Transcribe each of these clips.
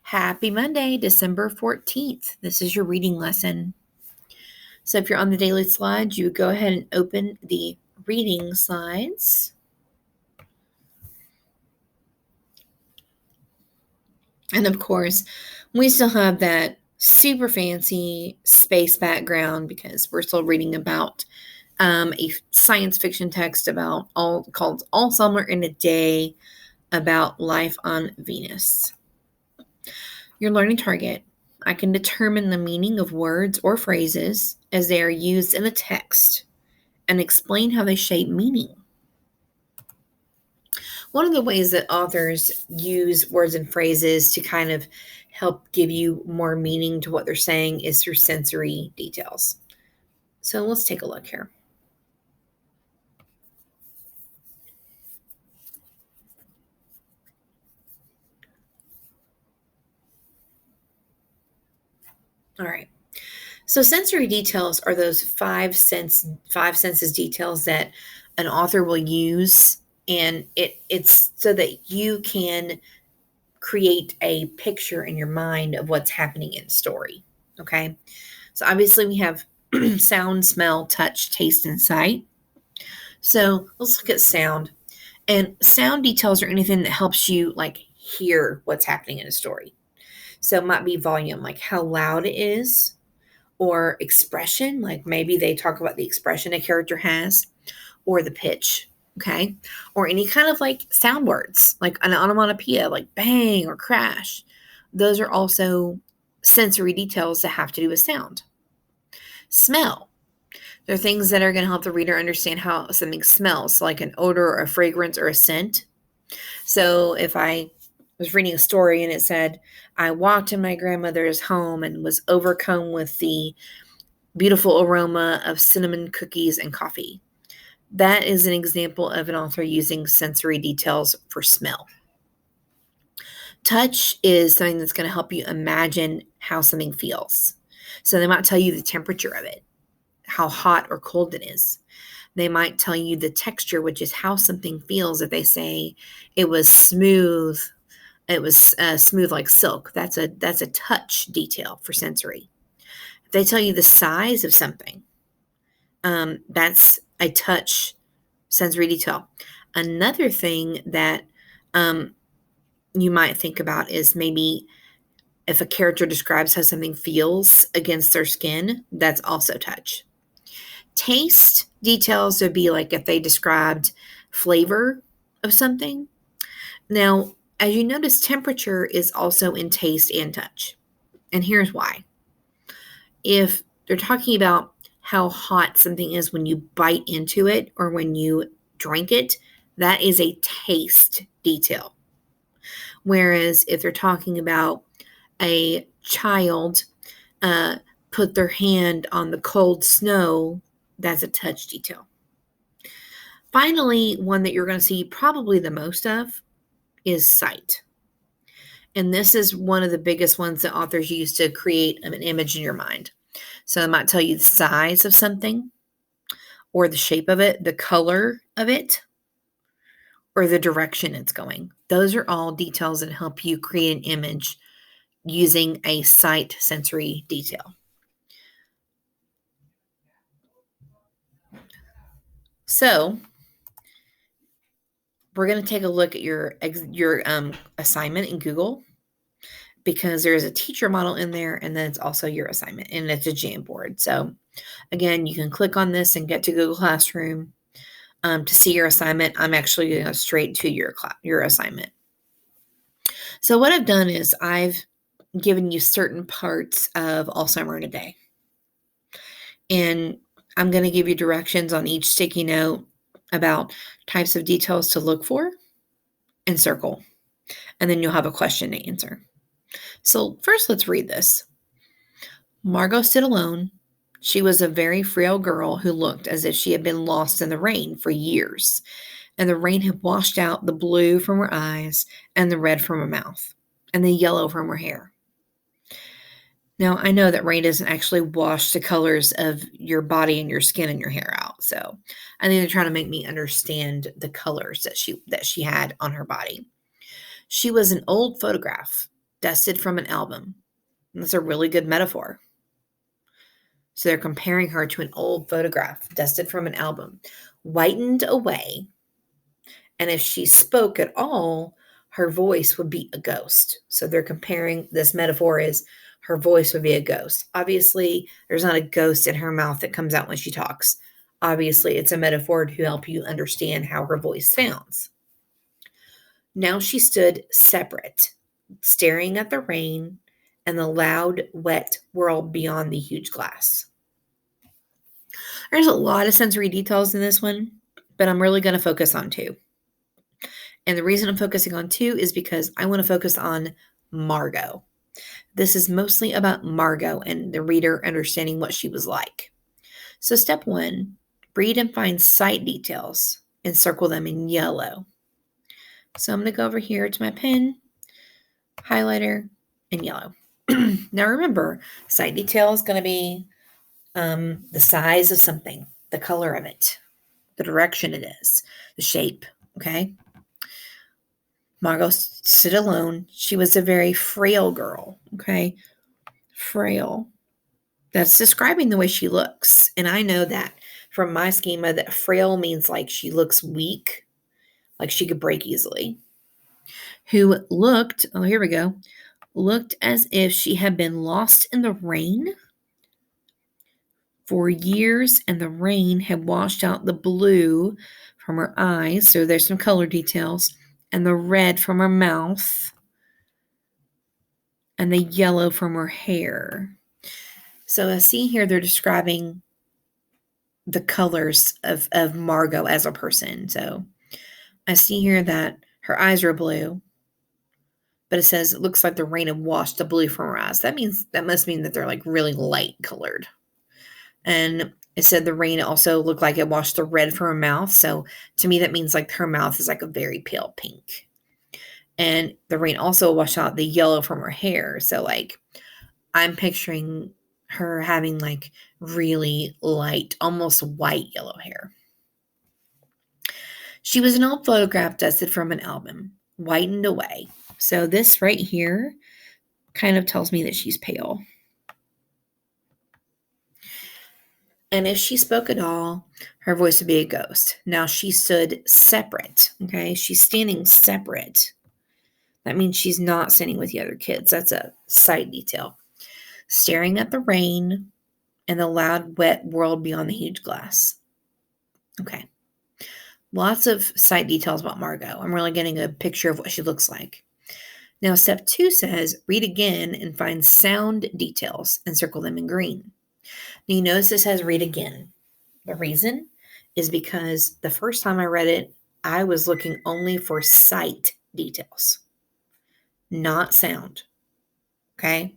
Happy Monday, December 14th. This is your reading lesson. So if you're on the daily slides, you would go ahead and open the reading slides. And of course, we still have that super fancy space background because we're still reading about a science fiction text called All Summer in a Day about life on Venus. Your learning target. I can determine the meaning of words or phrases as they are used in a text and explain how they shape meaning. One of the ways that authors use words and phrases to kind of help give you more meaning to what they're saying is through sensory details. So let's take a look here. All right. So sensory details are those five senses details that an author will use, and it's so that you can create a picture in your mind of what's happening in the story. Okay. So obviously we have sound, smell, touch, taste, and sight. So let's look at sound. And sound details are anything that helps you hear what's happening in a story. So it might be volume, like how loud it is, or expression, like maybe they talk about the expression a character has, or the pitch, okay? Or any kind of sound words, like an onomatopoeia, like bang or crash. Those are also sensory details that have to do with sound. Smell. They're things that are going to help the reader understand how something smells, like an odor or a fragrance or a scent. So if I was reading a story and it said, I walked in my grandmother's home and was overcome with the beautiful aroma of cinnamon cookies and coffee. That is an example of an author using sensory details for smell. Touch is something that's going to help you imagine how something feels. So they might tell you the temperature of it, how hot or cold it is. They might tell you the texture, which is how something feels. If they say it was smooth, smooth like silk. That's a touch detail for sensory. If they tell you the size of something, that's a touch sensory detail. Another thing that you might think about is maybe if a character describes how something feels against their skin, that's also touch. Taste details would be like if they described flavor of something. Now, as you notice, temperature is also in taste and touch. And here's why. If they're talking about how hot something is when you bite into it or when you drink it, that is a taste detail. Whereas if they're talking about a child put their hand on the cold snow, that's a touch detail. Finally, one that you're going to see probably the most of is sight. And this is one of the biggest ones that authors use to create an image in your mind. So they might tell you the size of something, or the shape of it, the color of it, or the direction it's going. Those are all details that help you create an image using a sight sensory detail. So we're going to take a look at your assignment in Google, because there's a teacher model in there, and then it's also your assignment, and it's a Jamboard. So again, you can click on this and get to Google Classroom to see your assignment. I'm actually going to go straight to your assignment. So what I've done is I've given you certain parts of All Summer in a Day. And I'm going to give you directions on each sticky note about types of details to look for and circle. And then you'll have a question to answer. So first, let's read this. Margot stood alone. She was a very frail girl who looked as if she had been lost in the rain for years, and the rain had washed out the blue from her eyes and the red from her mouth and the yellow from her hair. Now, I know that rain doesn't actually wash the colors of your body and your skin and your hair out. So I think they're trying to make me understand the colors that she had on her body. She was an old photograph, dusted from an album. And that's a really good metaphor. So they're comparing her to an old photograph, dusted from an album, whitened away. And if she spoke at all, her voice would be a ghost. So they're comparing this metaphor is her voice would be a ghost. Obviously, there's not a ghost in her mouth that comes out when she talks. Obviously, it's a metaphor to help you understand how her voice sounds. Now she stood separate, staring at the rain and the loud, wet world beyond the huge glass. There's a lot of sensory details in this one, but I'm really going to focus on two. And the reason I'm focusing on two is because I want to focus on Margot. This is mostly about Margot and the reader understanding what she was like. So step 1, read and find sight details and circle them in yellow. So I'm going to go over here to my pen, highlighter, and yellow. Now remember, sight detail is going to be the size of something, the color of it, the direction it is, the shape, okay? Margot stood alone. She was a very frail girl, okay? Frail. That's describing the way she looks. And I know that from my schema that frail means like she looks weak, like she could break easily. Who looked, oh, here we go, looked as if she had been lost in the rain for years and the rain had washed out the blue from her eyes. So there's some color details. And the red from her mouth. And the yellow from her hair. So I see here they're describing the colors of Margot as a person. So I see here that her eyes are blue, but it says it looks like the rain had washed the blue from her eyes. That must mean that they're like really light colored. And it said the rain also looked like it washed the red from her mouth. So to me, that means like her mouth is like a very pale pink. And the rain also washed out the yellow from her hair. So like I'm picturing her having like really light, almost white yellow hair. She was an old photograph dusted from an album, whitened away. So this right here kind of tells me that she's pale. And if she spoke at all, her voice would be a ghost. Now she stood separate, okay? She's standing separate. That means she's not standing with the other kids. That's a sight detail. Staring at the rain and the loud, wet world beyond the huge glass. Okay. Lots of sight details about Margot. I'm really getting a picture of what she looks like. Now, step 2 says, read again and find sound details and circle them in green. Now, you notice this says read again. The reason is because the first time I read it, I was looking only for sight details, not sound. Okay?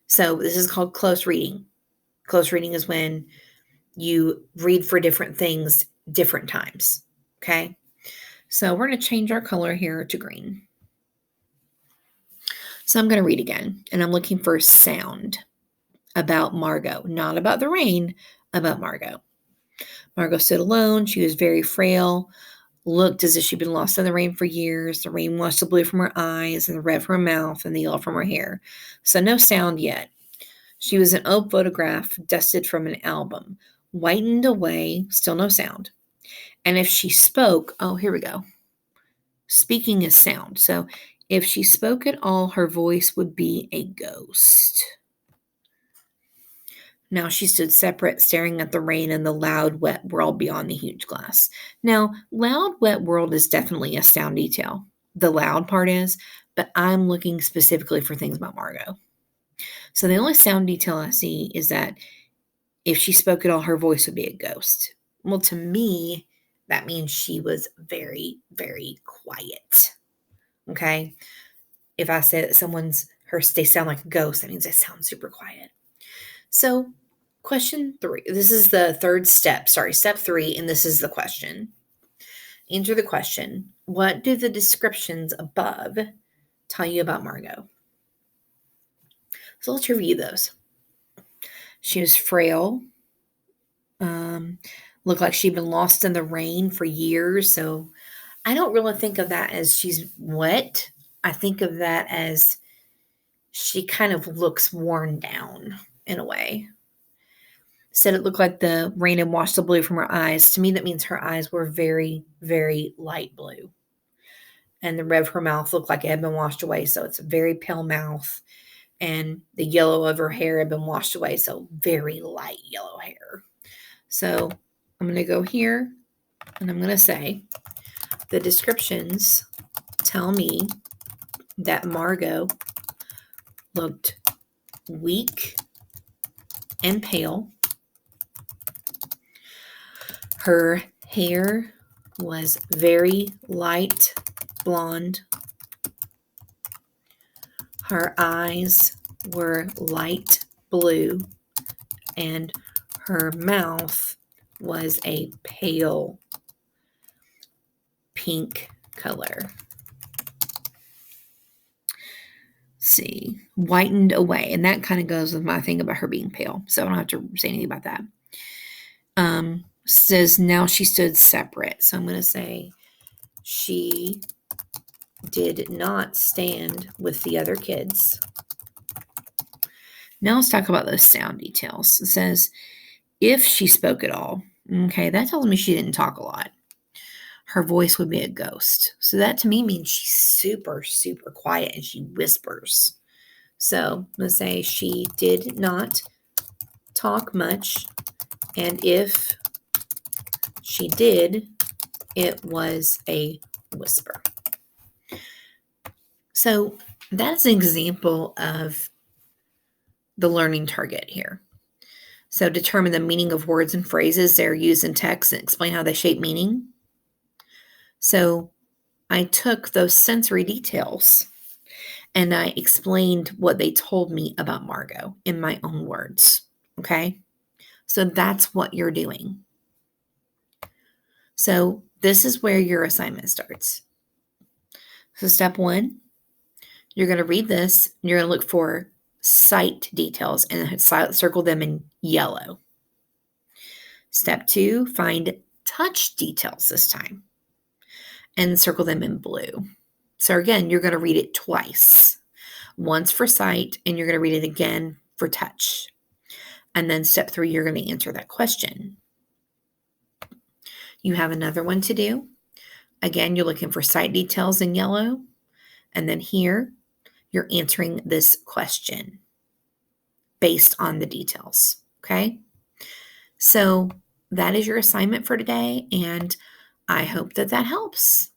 So this is called close reading. Close reading is when you read for different things different times. Okay? So we're going to change our color here to green. So I'm going to read again, and I'm looking for sound about Margot, not about the rain, about Margot. Margot stood alone. She was very frail, looked as if she'd been lost in the rain for years. The rain washed the blue from her eyes and the red from her mouth and the yellow from her hair. So no sound yet. She was an old photograph dusted from an album, whitened away, still no sound. And if she spoke, oh, here we go. Speaking is sound. So if she spoke at all, her voice would be a ghost. Now she stood separate, staring at the rain and the loud, wet world beyond the huge glass. Now, loud, wet world is definitely a sound detail. The loud part is, but I'm looking specifically for things about Margot. So the only sound detail I see is that if she spoke at all, her voice would be a ghost. Well, to me, that means she was very, very quiet. Okay? If I say that they sound like a ghost, that means they sound super quiet. So, question 3. This is the third step. Step 3, and this is the question. Answer the question. What do the descriptions above tell you about Margot? So let's review those. She was frail. Looked like she'd been lost in the rain for years. So I don't really think of that as she's wet. I think of that as she kind of looks worn down in a way. Said it looked like the rain had washed the blue from her eyes. To me, that means her eyes were very, very light blue. And the red of her mouth looked like it had been washed away. So it's a very pale mouth. And the yellow of her hair had been washed away. So very light yellow hair. So I'm going to go here and I'm going to say the descriptions tell me that Margot looked weak and pale. Her hair was very light blonde. Her eyes were light blue, and her mouth was a pale pink color. See, whitened away. And that kind of goes with my thing about her being pale. So I don't have to say anything about that. Says now she stood separate. So I'm going to say she did not stand with the other kids. Now let's talk about those sound details. It says if she spoke at all. Okay, that tells me she didn't talk a lot. Her voice would be a ghost. So that to me means she's super, super quiet and she whispers. So let's say she did not talk much. And if she did, it was a whisper. So that's an example of the learning target here. So determine the meaning of words and phrases that are used in text and explain how they shape meaning. So I took those sensory details and I explained what they told me about Margot in my own words. Okay? So that's what you're doing. So this is where your assignment starts. So step 1, you're going to read this. And you're going to look for sight details and circle them in yellow. Step 2, find touch details this time and circle them in blue. So again, you're going to read it twice. Once for sight, and you're going to read it again for touch. And then step 3, you're going to answer that question. You have another one to do. Again, you're looking for sight details in yellow. And then here, you're answering this question based on the details. Okay? So that is your assignment for today. And I hope that helps.